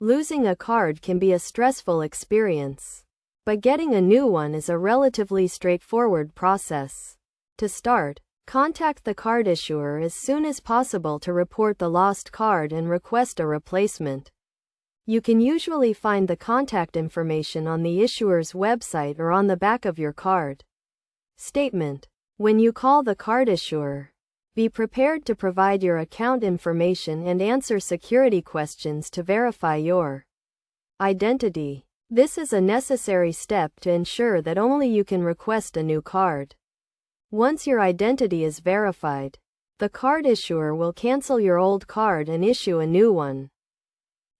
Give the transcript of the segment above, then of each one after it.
Losing a card can be a stressful experience, but getting a new one is a relatively straightforward process. To start, contact the card issuer as soon as possible to report the lost card and request a replacement. You can usually find the contact information on the issuer's website or on the back of your card. Statement. When you call the card issuer, be prepared to provide your account information and answer security questions to verify your identity. This is a necessary step to ensure that only you can request a new card. Once your identity is verified, the card issuer will cancel your old card and issue a new one.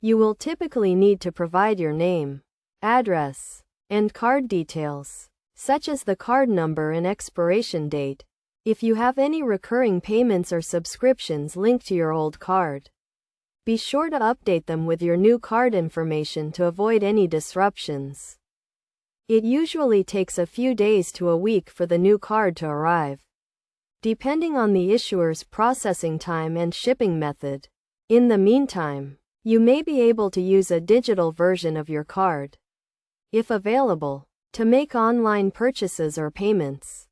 You will typically need to provide your name, address, and card details, such as the card number and expiration date, if you have any recurring payments or subscriptions linked to your old card. Be sure to update them with your new card information to avoid any disruptions. It usually takes a few days to a week for the new card to arrive, depending on the issuer's processing time and shipping method. In the meantime, you may be able to use a digital version of your card, if available, to make online purchases or payments.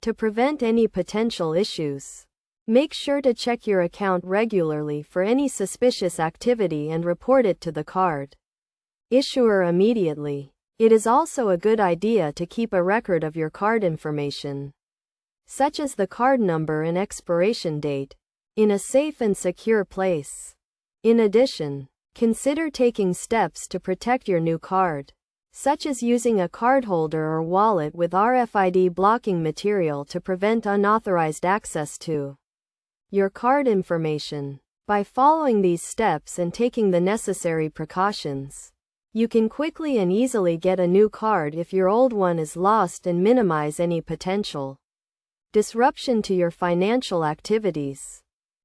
To prevent any potential issues, make sure to check your account regularly for any suspicious activity and report it to the card issuer immediately. It is also a good idea to keep a record of your card information, such as the card number and expiration date, in a safe and secure place. In addition, consider taking steps to protect your new card, such as using a cardholder or wallet with RFID blocking material to prevent unauthorized access to your card information. By following these steps and taking the necessary precautions, you can quickly and easily get a new card if your old one is lost and minimize any potential disruption to your financial activities.